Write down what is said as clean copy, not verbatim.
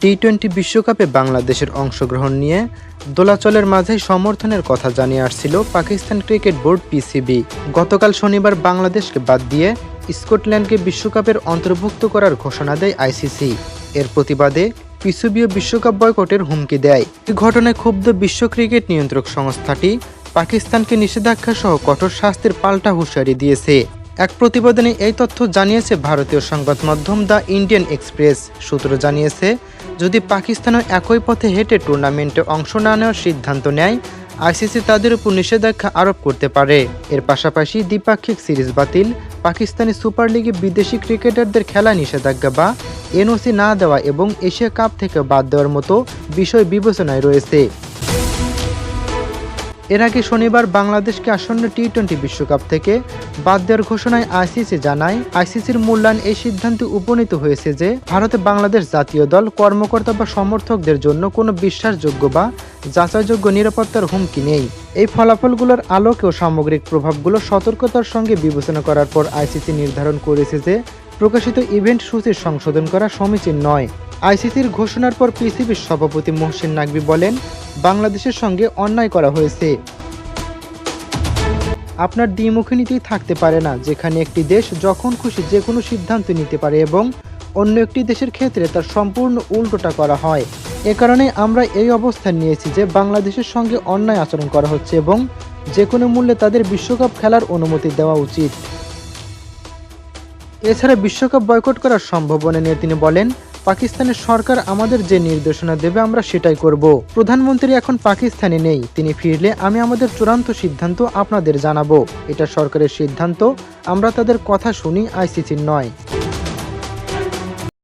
টি-20 বিশ্বকাপে বাংলাদেশের অংশগ্রহণ নিয়ে দোলাচলের মাঝেই সমর্থনের কথা জানিয়ে আসছিল পাকিস্তান ক্রিকেট বোর্ড পিসিবি। গতকাল শনিবার বাংলাদেশকে বাদ দিয়ে স্কটল্যান্ডকে বিশ্বকাপের অন্তর্ভুক্ত করার ঘোষণা দেয় আইসিসি। এর প্রতিবাদে পিসিবিও বিশ্বকাপ বয়কটের হুমকি দেয়। এই ঘটনায় ক্ষুব্ধ বিশ্ব ক্রিকেট নিয়ন্ত্রক সংস্থাটি পাকিস্তানকে নিষেধাজ্ঞা সহ কঠোর শাস্তির পাল্টা হুঁশিয়ারি দিয়েছে। এক প্রতিবেদনে এই তথ্য জানিয়েছে ভারতীয় সংবাদ মাধ্যম দ্য ইন্ডিয়ান এক্সপ্রেস। সূত্র জানিয়েছে, যদি পাকিস্তানও একই পথে হেঁটে টুর্নামেন্টে অংশ না নেওয়ার সিদ্ধান্ত নেয়, আইসিসি তাদের উপর নিষেধাজ্ঞা আরোপ করতে পারে। এর পাশাপাশি দ্বিপাক্ষিক সিরিজ বাতিল, পাকিস্তানি সুপার লিগে বিদেশি ক্রিকেটারদের খেলা নিষেধাজ্ঞা বা এনওসি না দেওয়া এবং এশিয়া কাপ থেকে বাদ দেওয়ার মতো বিষয় বিবেচনায় রয়েছে। এর আগে শনিবার বাংলাদেশকে আসন্ন টি-20 বিশ্বকাপ থেকে বাদ দেওয়ার ঘোষণায় আইসিসি জানায়, আইসিসির মূল্যায়ন এই সিদ্ধান্তে উপনীত হয়েছে যে ভারতে বাংলাদেশ জাতীয় দল কর্মকর্তা বা সমর্থকদের জন্য কোনো বিশ্বাসযোগ্য বা যাচাইযোগ্য নিরাপত্তার হুমকি নেই। এই ফলাফলগুলোর আলোকে ও সামগ্রিক প্রভাবগুলো সতর্কতার সঙ্গে বিবেচনা করার পর আইসিসি নির্ধারণ করেছে যে প্রকাশিত ইভেন্ট সূচির সংশোধন করা সমীচীন নয়। আইসিসির ঘোষণার পর পিসিবির সভাপতি মহসিন নাকভি বলেন, বাংলাদেশের সঙ্গে অন্যায় করা হয়েছে। আপনার দ্বিমুখী নীতি থাকতে পারে না, যেখানে একটি দেশ যখন খুশি যে কোনো সিদ্ধান্ত নিতে পারে এবং অন্য একটি দেশের ক্ষেত্রে তার সম্পূর্ণ উল্টোটা করা হয়। এ কারণে আমরা এই অবস্থান নিয়েছি যে বাংলাদেশের সঙ্গে অন্যায় আচরণ করা হচ্ছে এবং যে কোনো মূল্যে তাদের বিশ্বকাপ খেলার অনুমতি দেওয়া উচিত। এছাড়া বিশ্বকাপ বয়কট করার সম্ভাবনা নিয়ে তিনি বলেন, পাকিস্তানের সরকার আমাদের যে নির্দেশনা দেবে আমরা সেটাই করব। প্রধানমন্ত্রী এখন পাকিস্তানে নেই, তিনি ফিরলে আমি আমাদের চূড়ান্ত সিদ্ধান্ত আপনাদের জানাবো। এটা সরকারের সিদ্ধান্ত, আমরা তাদের কথা শুনি, আইসিসির নয়।